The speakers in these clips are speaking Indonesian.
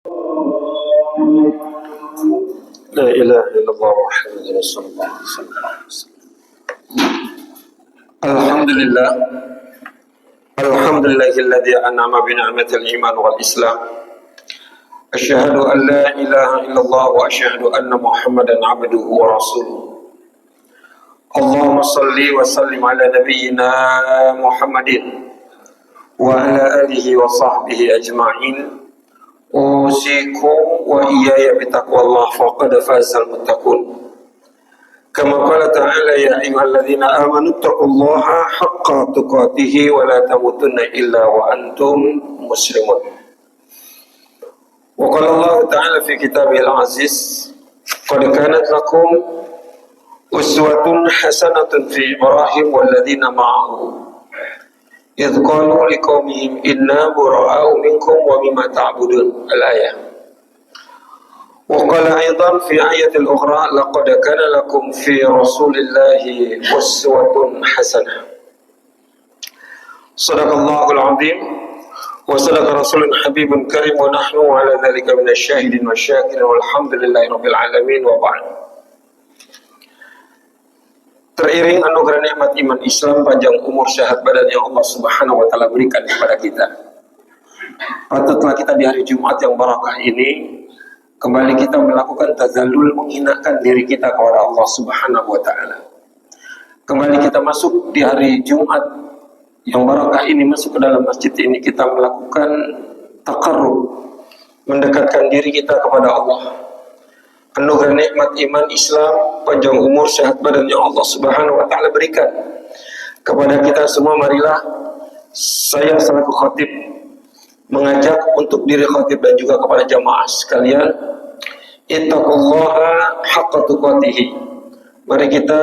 لا إله إلا الله محمد رسول الله صلى الله عليه وسلم. الحمد لله الذي أنعم بنعمة الإيمان والإسلام. أشهد أن لا إله إلا الله وأشهد أن محمدا عبده ورسوله. اللهم صل وسلم على نبينا محمد وعلى آله وصحبه أجمعين. أوصيكم وإياي بتقوى الله فقد فاز المتقون. كما قال تعالى يا أيها الذين آمنوا اتقوا الله حق تقاته ولا تموتن إلا وأنتم مسلمون. وقال الله تعالى في كتابه العزيز قد كانت لكم أسوة حسنة في إبراهيم والذين معه إذ قالوا لقومهم إنا براء منكم ومما تعبدون الآية. وقال أيضا في آية الأخرى لقد كان لكم في رسول الله أسوة حسنة. صدق الله العظيم وصدق رسول حبيب كريم ونحن على ذلك من الشاهدين والشاكرين والحمد لله رب العالمين وبعد. Teriring anugerah nikmat iman Islam, panjang umur, sehat badan yang Allah Subhanahu wa taala berikan kepada kita. Patutlah kita di hari Jumat yang barakah ini kembali kita melakukan tazallul, menghinakan diri kita kepada Allah Subhanahu wa taala. Kembali kita masuk di hari Jumat yang barakah ini, masuk ke dalam masjid ini, kita melakukan taqarrub, mendekatkan diri kita kepada Allah. Anugerah nikmat iman Islam, panjang umur, sehat badan yang Allah Subhanahu wa taala berikan kepada kita semua. Marilah saya selaku khatib mengajak untuk diri khatib dan juga kepada jamaah sekalian, ittaqullaha haqqa tuqatih. Mari kita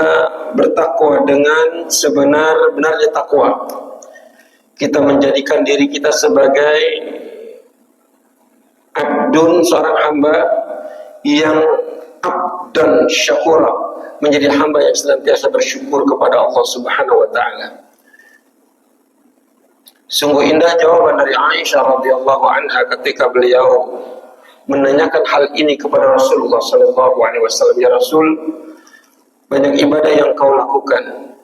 bertakwa dengan sebenar-benarnya takwa. Kita menjadikan diri kita sebagai abdun, seorang hamba yang abdan syakura, menjadi hamba yang senantiasa bersyukur kepada Allah Subhanahu wa taala. Sungguh indah jawaban dari Aisyah radhiyallahu anha ketika beliau menanyakan hal ini kepada Rasulullah sallallahu alaihi wasallam. Ya Rasul, banyak ibadah yang kau lakukan,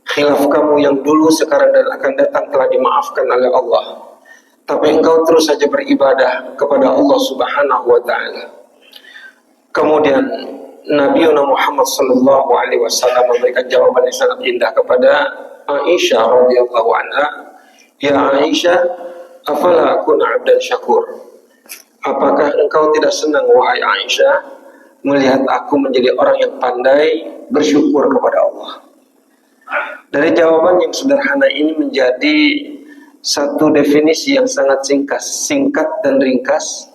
khilaf kamu yang dulu, sekarang dan akan datang telah dimaafkan oleh Allah, tapi engkau terus saja beribadah kepada Allah Subhanahu wa taala. Kemudian Nabi Muhammad sallallahu alaihi wasallam memberikan jawaban yang sangat indah kepada Aisyah radhiyallahu anha. Ya Aisyah, afala akun 'abdan syakur? Apakah engkau tidak senang wahai Aisyah melihat aku menjadi orang yang pandai bersyukur kepada Allah? Dari jawaban yang sederhana ini menjadi satu definisi yang sangat singkat dan ringkas,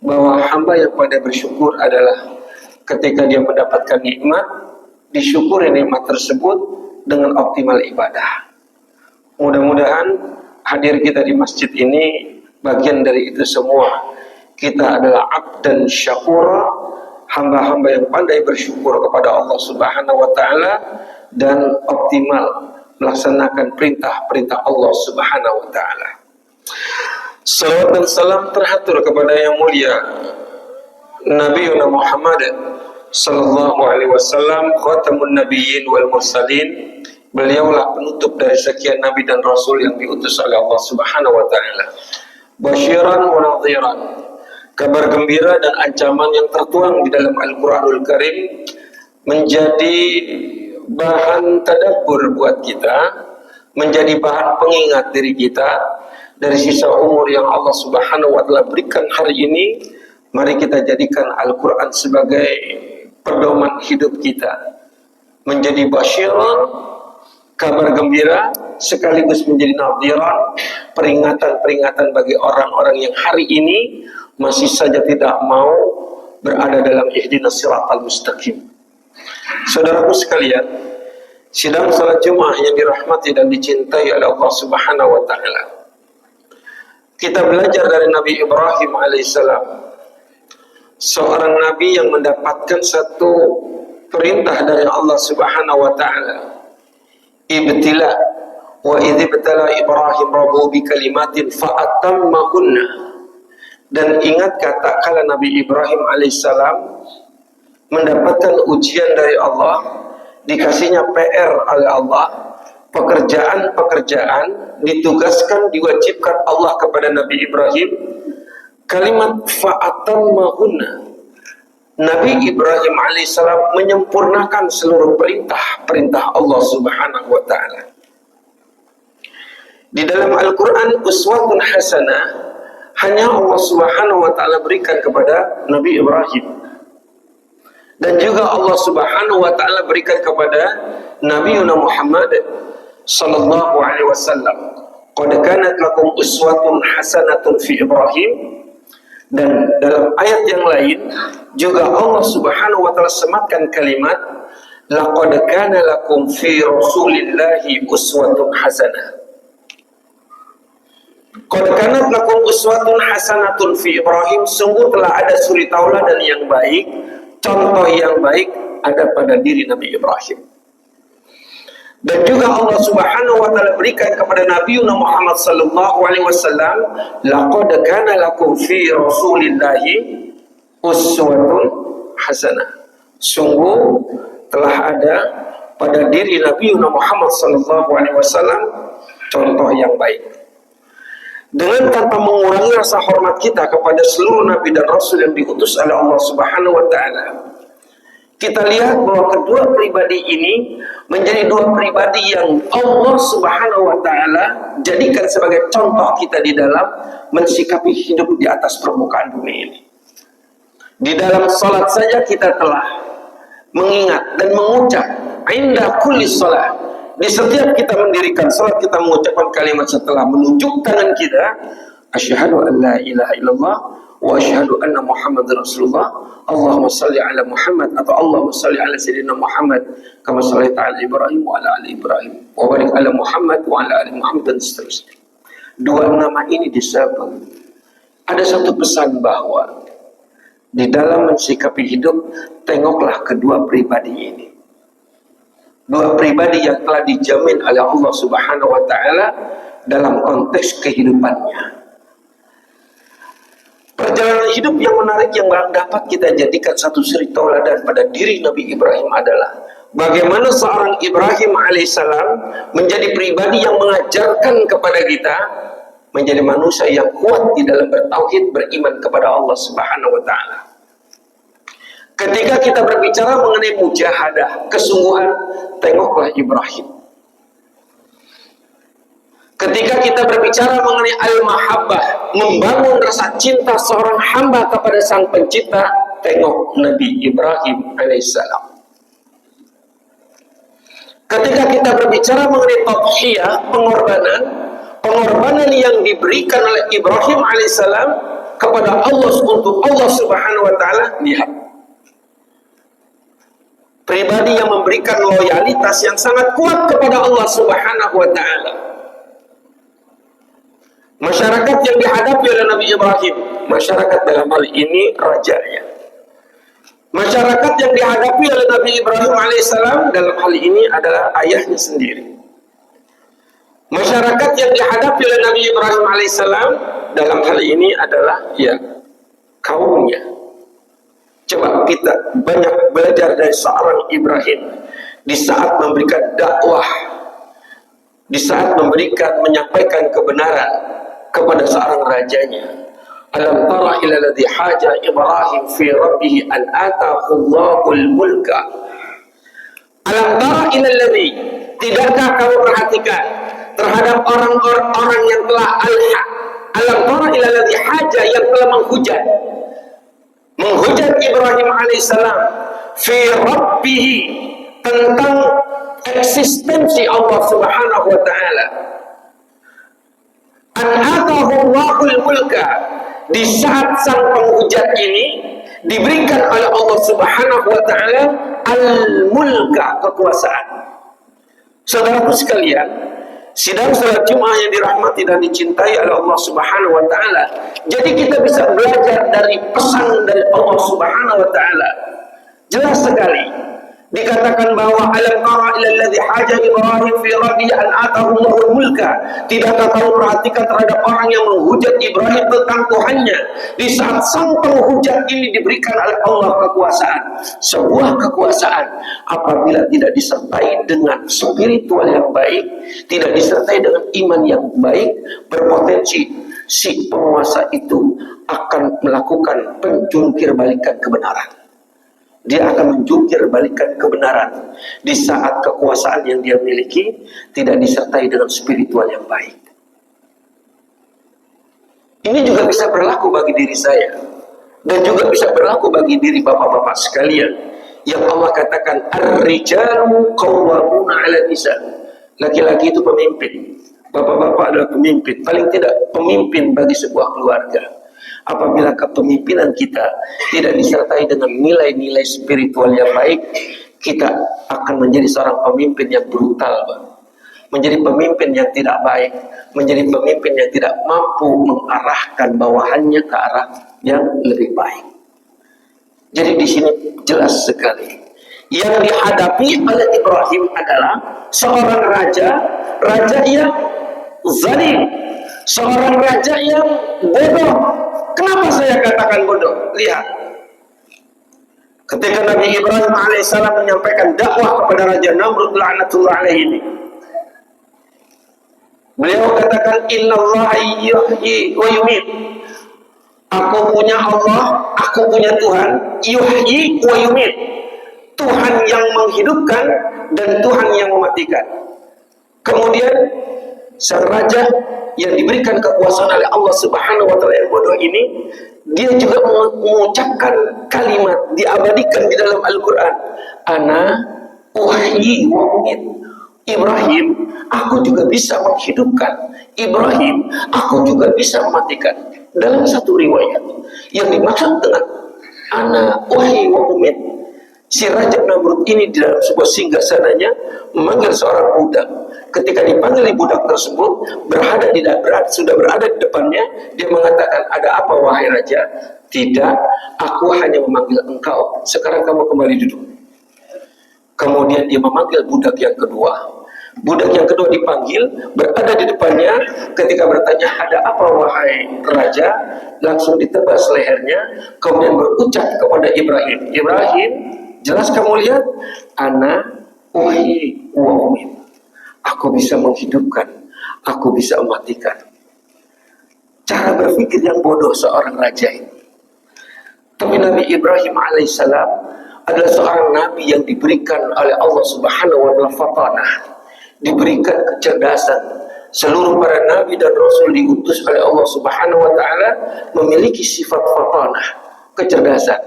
bahwa hamba yang pandai bersyukur adalah ketika dia mendapatkan nikmat, disyukuri nikmat tersebut dengan optimal ibadah. Mudah-mudahan hadir kita di masjid ini bagian dari itu semua. Kita adalah abdan syakura, hamba-hamba yang pandai bersyukur kepada Allah Subhanahu wa taala dan optimal melaksanakan perintah-perintah Allah Subhanahu wa taala. Salawat dan salam terhatur kepada yang mulia Nabi Muhammad sallallahu alaihi wasallam, khatamun nabiyyin wal mursalin. Beliaulah penutup dari sekian nabi dan rasul yang diutus oleh Allah Subhanahu wa taala. Basyiran wa nadhiran, kabar gembira dan ancaman yang tertuang di dalam Al-Qur'anul Karim menjadi bahan tadabbur buat kita, menjadi bahan pengingat diri kita dari sisa umur yang Allah Subhanahu wa taala berikan hari ini. Mari kita jadikan Al-Quran sebagai pedoman hidup kita, menjadi basyiran, kabar gembira, sekaligus menjadi nadhiran, peringatan-peringatan bagi orang-orang yang hari ini masih saja tidak mau berada dalam ihdinas siratal mustaqim. Saudaraku sekalian, sidang salat Jumat yang dirahmati dan dicintai oleh Allah Subhanahu wa taala, kita belajar dari Nabi Ibrahim alaihissalam, seorang nabi yang mendapatkan satu perintah dari Allah Subhanahu wa taala. Ibtila wa idh ibtala Ibrahim rabbuhu bi kalimatin fa atammahunna. Dan ingat kata kala Nabi Ibrahim alaihissalam mendapatkan ujian dari Allah, dikasihnya PR oleh Allah, pekerjaan-pekerjaan ditugaskan, diwajibkan Allah kepada Nabi Ibrahim. Kalimat fa'atammahunna, Nabi Ibrahim alaihissalam menyempurnakan seluruh perintah Allah subhanahu wa ta'ala. Di dalam Al-Quran uswatun hasanah hanya Allah subhanahu wa ta'ala berikan kepada Nabi Ibrahim, dan juga Allah subhanahu wa ta'ala berikan kepada Nabi Muhammad sallallahu alaihi wasallam. Qad kanat lakum uswatun hasanatun fi Ibrahim. Dan dalam ayat yang lain juga Allah subhanahu wa ta'ala sematkan kalimat laqad kana lakum fi rasulillahi uswatun hasanah. Qad kanat lakum uswatun hasanatun fi Ibrahim, sungguh telah ada suri tauladan yang baik, contoh yang baik ada pada diri Nabi Ibrahim. Dan juga Allah subhanahu wa ta'ala berikan kepada Nabi Muhammad sallallahu alaihi wasallam laqad kana lakum fi rasulillahi uswatun hasanah, sungguh telah ada pada diri Nabi Muhammad sallallahu alaihi wasallam contoh yang baik. Dengan tanpa mengurangi rasa hormat kita kepada seluruh nabi dan rasul yang diutus oleh Allah subhanahu wa ta'ala, kita lihat bahwa kedua pribadi ini menjadi dua pribadi yang Allah subhanahu wa ta'ala jadikan sebagai contoh kita di dalam mensikapi hidup di atas permukaan bumi ini. Di dalam salat saja kita telah mengingat dan mengucap inda kulli salat. Di setiap kita mendirikan salat kita mengucapkan kalimat setelah menunjuk tangan kita, asyhadu an la ilaha illallah wa asyhadu anna Muhammadar Rasulullah. Allahumma salli ala Muhammad, atau Allahumma salli ala Sayyidina Muhammad kama sallaita ala Ibrahim wa ala ali Ibrahim wa barik ala Muhammad wa ala ali Muhammad, dan seterusnya. Dua nama ini disebut. Ada satu pesan bahwa di dalam mensikapi hidup, tengoklah kedua pribadi ini. Dua pribadi yang telah dijamin oleh Allah subhanahu wa ta'ala dalam konteks kehidupannya. Perjalanan hidup yang menarik yang dapat kita jadikan satu suri tauladan pada diri Nabi Ibrahim adalah bagaimana seorang Ibrahim alaihissalam menjadi pribadi yang mengajarkan kepada kita menjadi manusia yang kuat di dalam bertauhid, beriman kepada Allah subhanahu wa ta'ala. Ketika kita berbicara mengenai mujahadah, kesungguhan, tengoklah Ibrahim. Ketika kita berbicara mengenai al-mahabbah, membangun rasa cinta seorang hamba kepada sang pencipta, tengok Nabi Ibrahim alaihissalam. Ketika kita berbicara mengenai tadhiyah, pengorbanan yang diberikan oleh Ibrahim alaihissalam kepada Allah untuk Allah subhanahu wa ta'ala, lihat. Pribadi yang memberikan loyalitas yang sangat kuat kepada Allah subhanahu wa ta'ala. Masyarakat yang dihadapi oleh Nabi Ibrahim, masyarakat dalam hal ini rajanya. Masyarakat yang dihadapi oleh Nabi Ibrahim alaihissalam dalam hal ini adalah ayahnya sendiri. Masyarakat yang dihadapi oleh Nabi Ibrahim alaihissalam dalam hal ini adalah kaumnya. Coba kita banyak belajar dari seorang Ibrahim di saat memberikan dakwah, di saat menyampaikan kebenaran kepada seorang rajanya. Alam tara ila alladhi haja Ibrahim fi rabbih an ataahu Allahul mulka. Alam tara ila alladhi, tidakkah kamu perhatikan terhadap orang-orang yang telah alam tara ila alladhi haja, yang telah menghujat Ibrahim alaihissalam fi rabbih, tentang eksistensi Allah subhanahu wa ta'ala. An atahu Allahul mulka, di saat sang penghujat ini diberikan oleh Allah subhanahu wa ta'ala al-mulka, kekuasaan. Saudaraku sekalian, sidang salat Jumat yang dirahmati dan dicintai oleh Allah subhanahu wa ta'ala, jadi kita bisa belajar dari pesan dari Allah subhanahu wa ta'ala. Jelas sekali Dikatakan bahwa alam tara ila alladhi haja Ibrahim fi rabbihi an atahu Allahul mulka. Tidakkah kamu perhatikan terhadap orang yang menghujat Ibrahim tentang Tuhannya di saat sang penghujat ini diberikan oleh Allah kekuasaan. Sebuah kekuasaan apabila tidak disertai dengan spiritual yang baik, tidak disertai dengan iman yang baik, berpotensi si penguasa itu akan melakukan penjungkir balikan kebenaran. Dia akan menjungkir balikan kebenaran di saat kekuasaan yang dia miliki tidak disertai dengan spiritual yang baik. Ini juga bisa berlaku bagi diri saya dan juga bisa berlaku bagi diri bapak-bapak sekalian yang Allah katakan ar-rijalu qawwamuna 'ala nisa. Laki-laki itu pemimpin, bapak-bapak adalah pemimpin, paling tidak pemimpin bagi sebuah keluarga. Apabila kepemimpinan kita tidak disertai dengan nilai-nilai spiritual yang baik, kita akan menjadi seorang pemimpin yang brutal, menjadi pemimpin yang tidak baik, menjadi pemimpin yang tidak mampu mengarahkan bawahannya ke arah yang lebih baik. Jadi di sini jelas sekali yang dihadapi oleh Ibrahim adalah seorang raja yang zalim, seorang raja yang bodoh. Kenapa saya katakan bodoh? Lihat, ketika Nabi Ibrahim alaihissalam menyampaikan dakwah kepada Raja Namrud la'natullah alaihi ini, beliau katakan innallaha yuhyi wa yumit. Aku punya Allah, aku punya Tuhan, yuhyi wa yumit. Tuhan yang menghidupkan dan Tuhan yang mematikan. Kemudian sang raja yang diberikan kekuasaan oleh Allah Subhanahu wa taala yang bodoh ini, dia juga mengucapkan kalimat diabadikan di dalam Al-Qur'an, ana uhyi wa umit. Ibrahim, aku juga bisa menghidupkan. Ibrahim, aku juga bisa mematikan. Dalam satu riwayat yang dimaksud dengan ana uhyi wa umit, si Raja Namrud ini di dalam sebuah singgasananya memanggil seorang budak. Ketika dipanggil budak tersebut sudah berada di depannya, dia mengatakan, ada apa wahai raja? Tidak, aku hanya memanggil engkau. Sekarang kamu kembali duduk. Kemudian dia memanggil budak yang kedua. Budak yang kedua dipanggil, berada di depannya. Ketika bertanya, ada apa wahai raja? Langsung ditebas lehernya. Kemudian berucap kepada Ibrahim, Ibrahim, jelas kamu lihat, ana uhyi wa umit. Aku bisa menghidupkan, aku bisa mematikan. Cara berpikir yang bodoh seorang raja ini. Tapi Nabi Ibrahim alaihissalam adalah seorang nabi yang diberikan oleh Allah Subhanahu wa taala fatanah, diberikan kecerdasan. Seluruh para nabi dan rasul diutus oleh Allah Subhanahu wa taala memiliki sifat fatanah, kecerdasan,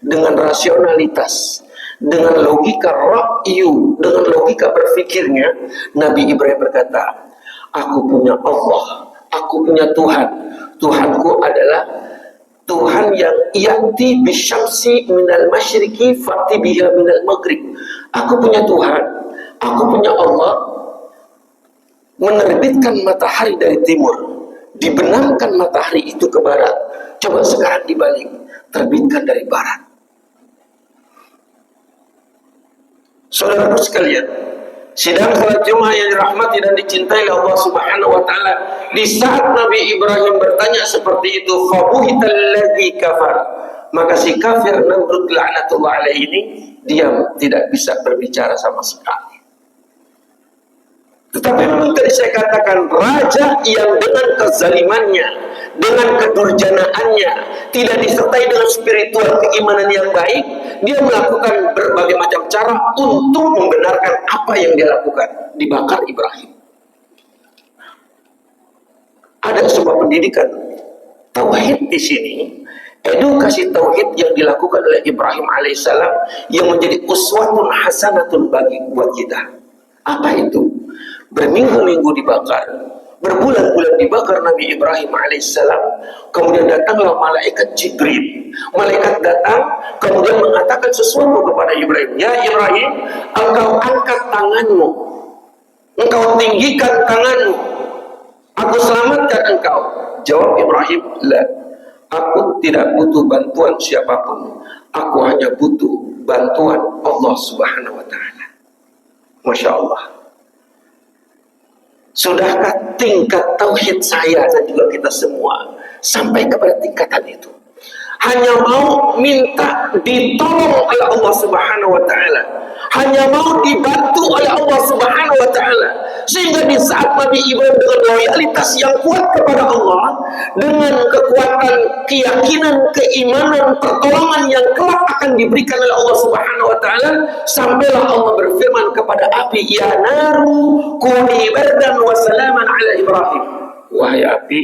dengan rasionalitas, dengan logika ra'yu, dengan logika berfikirnya. Nabi Ibrahim berkata, aku punya Allah, aku punya Tuhan. Tuhanku adalah Tuhan yang ya'ti bisyamsi minal masyriqi fa'ti biha minal maghrib. Aku punya Tuhan, aku punya Allah, menerbitkan matahari dari timur, dibenamkan matahari itu ke barat. Coba sekarang dibalik, terbitkan dari barat. Saudaraku sekalian, sidang salat Jumat yang dirahmati dan dicintai oleh Allah Subhanahu wa taala, di saat Nabi Ibrahim bertanya seperti itu, fabuhital ladzi kafar, maka si kafir Namrud la'natullah alaihi ini diam, tidak bisa berbicara sama sekali. Tetapi memang tadi saya katakan, raja yang dengan kezalimannya, dengan kedurjanaannya, tidak disertai dengan spiritual keimanan yang baik, dia melakukan berbagai macam cara untuk membenarkan apa yang dia lakukan. Dibakar Ibrahim. Ada sebuah pendidikan tauhid di sini, edukasi tauhid yang dilakukan oleh Ibrahim alaihissalam yang menjadi uswatun hasanatun bagi buat kita. Apa itu? Berminggu-minggu dibakar, berbulan-bulan dibakar Nabi Ibrahim alaihissalam. Kemudian datanglah malaikat Jibril. Malaikat datang kemudian mengatakan sesuatu kepada Ibrahim. Ya Ibrahim, engkau angkat tanganmu, engkau tinggikan tanganmu, aku selamatkan engkau. Jawab Ibrahim, la, aku tidak butuh bantuan siapapun, aku hanya butuh bantuan Allah Subhanahu wa Ta'ala. Masya Allah. Sudahkah tingkat tauhid saya dan juga kita semua sampai kepada tingkatan itu? Hanya mau minta ditolong oleh Allah Subhanahu wa Ta'ala, hanya mau dibantu oleh Allah Subhanahu wa Ta'ala, sehingga di saat Nabi Ibrahim dengan loyalitas yang kuat kepada Allah, dengan kekuatan keyakinan, keimanan, pertolongan yang kelak akan diberikan oleh Allah Subhanahu wa Ta'ala, sampailah Allah berfirman kepada api, ya naru kuni bardan wa salaman ala Ibrahim. Wahai api,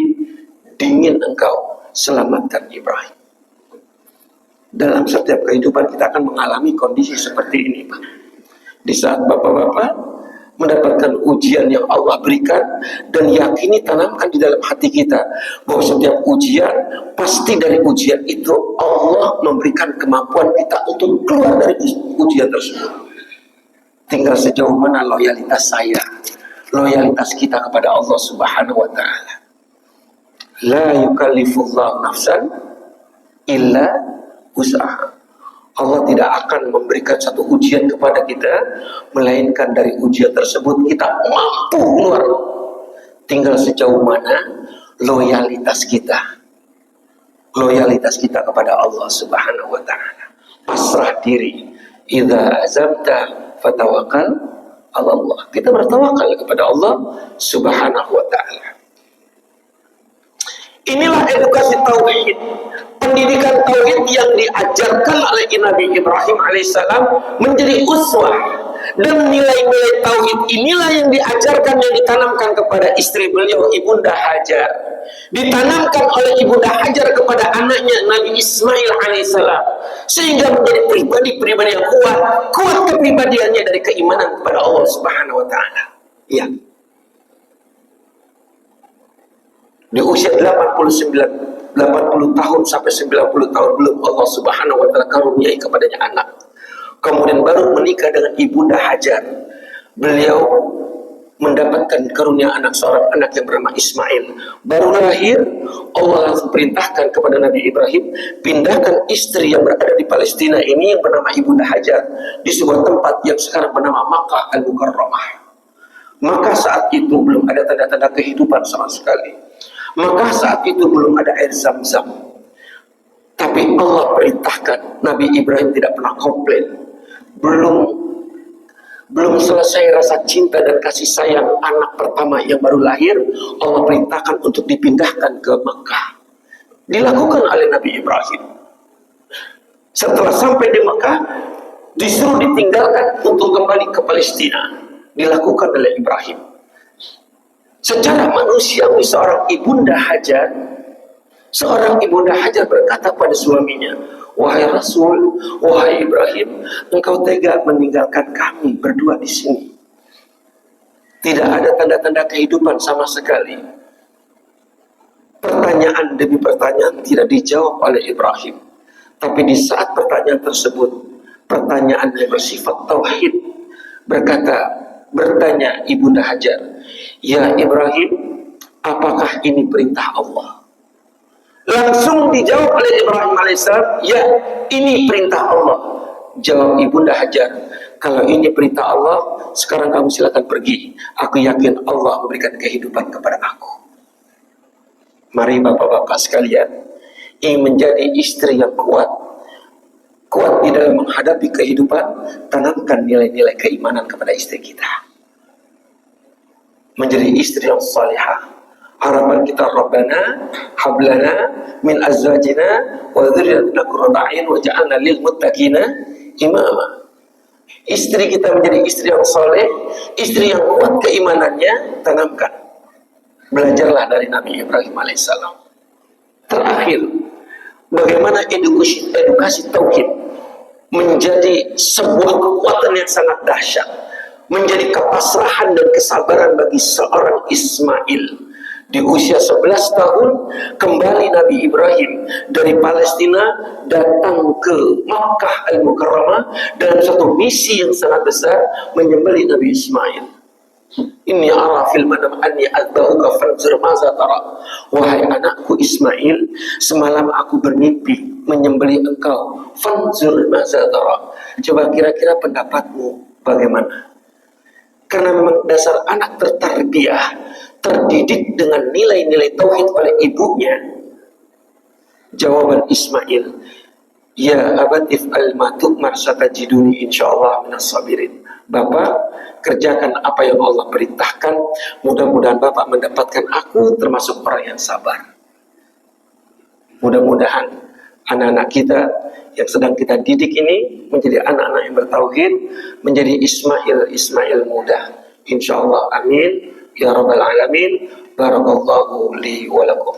dingin engkau, selamatkan Ibrahim. Dalam setiap kehidupan kita akan mengalami kondisi seperti ini, Pak. Di saat bapak-bapak mendapatkan ujian yang Allah berikan, dan yakini, tanamkan di dalam hati kita bahwa setiap ujian, pasti dari ujian itu Allah memberikan kemampuan kita untuk keluar dari ujian tersebut. Tinggal sejauh mana loyalitas saya, loyalitas kita kepada Allah Subhanahu wa Ta'ala. La yukallifullahu nafsan illa usaha. Allah tidak akan memberikan satu ujian kepada kita melainkan dari ujian tersebut kita mampu keluar. Tinggal sejauh mana loyalitas kita, loyalitas kita kepada Allah Subhanahu wa Ta'ala. Pasrah diri. Idza azamta fatawakkal ala Allah. Kita bertawakal kepada Allah Subhanahu wa Ta'ala. Inilah edukasi tauhid, pendidikan tauhid yang diajarkan oleh Nabi Ibrahim alaihissalam menjadi uswah, dan nilai-nilai tauhid inilah yang diajarkan, yang ditanamkan kepada istri beliau Ibunda Hajar, ditanamkan oleh Ibunda Hajar kepada anaknya Nabi Ismail alaihissalam, sehingga menjadi pribadi-pribadi yang kuat kepribadiannya dari keimanan kepada Allah Subhanahu wa Ta'ala. Ya. Di usia 80 tahun sampai 90 tahun belum Allah Subhanahu wa Ta'ala karuniai kepadanya anak. Kemudian baru menikah dengan Ibunda Hajar. Beliau mendapatkan karunia anak, seorang anak yang bernama Ismail. Baru lahir, Allah langsung perintahkan kepada Nabi Ibrahim, pindahkan istri yang berada di Palestina ini yang bernama Ibunda Hajar di sebuah tempat yang sekarang bernama Makkah Al-Mukarramah. Maka saat itu belum ada tanda-tanda kehidupan sama sekali. Maka saat itu belum ada air Zam-Zam. Tapi Allah perintahkan, Nabi Ibrahim tidak pernah komplain. Belum selesai rasa cinta dan kasih sayang anak pertama yang baru lahir, Allah perintahkan untuk dipindahkan ke Mekah. Dilakukan oleh Nabi Ibrahim. Setelah sampai di Mekah, disuruh ditinggalkan untuk kembali ke Palestina. Dilakukan oleh Ibrahim. Secara manusiawi seorang Ibunda Hajar berkata pada suaminya, wahai Rasul, wahai Ibrahim, engkau tega meninggalkan kami berdua di sini. Tidak ada tanda-tanda kehidupan sama sekali. Pertanyaan demi pertanyaan tidak dijawab oleh Ibrahim. Tapi di saat pertanyaan tersebut, pertanyaan yang bersifat tauhid, bertanya Ibunda Hajar, ya Ibrahim, apakah ini perintah Allah? Langsung dijawab oleh Ibrahim alaihissalam, ya, ini perintah Allah. Jawab Ibunda Hajar, kalau ini perintah Allah, sekarang kamu silakan pergi. Aku yakin Allah memberikan kehidupan kepada aku. Mari bapak-bapak sekalian, ingin menjadi istri yang kuat di dalam menghadapi kehidupan, tanamkan nilai-nilai keimanan kepada istri kita. Menjadi istri yang salihah. Harapan kita, Rabbana hablana min azwajina wa dzurriyyatina qurrata a'yun waj'alna lil muttaqina imama. Istri kita menjadi istri yang saleh, istri yang kuat keimanannya, tanamkan. Belajarlah dari Nabi Ibrahim alaihissalam. Terakhir, bagaimana edukasi tauhid menjadi sebuah kekuatan yang sangat dahsyat, menjadi kepasrahan dan kesabaran bagi seorang Ismail. Di usia 11 tahun kembali Nabi Ibrahim dari Palestina datang ke Makkah Al-Mukarramah dalam satu misi yang sangat besar, menyembelih Nabi Ismail. Inni ara fil manam anni adbahuka fanzur maza tara. Wahai anakku Ismail, semalam aku bermimpi menyembelih engkau, fanzur maza tara. Coba kira-kira pendapatmu bagaimana? Karena memang dasar anak tertarbiyah, terdidik dengan nilai-nilai tauhid oleh ibunya. Jawaban Ismail, ya abad if'al ma tu'mar satajiduni insyaallah minas sabirin. Bapak, kerjakan apa yang Allah perintahkan, mudah-mudahan Bapak mendapatkan aku termasuk orang yang sabar. Mudah-mudahan anak-anak kita yang sedang kita didik ini menjadi anak-anak yang bertauhid, menjadi Ismail muda. Insyaallah, amin ya rabbal alamin. Barakallahu li wa lakum.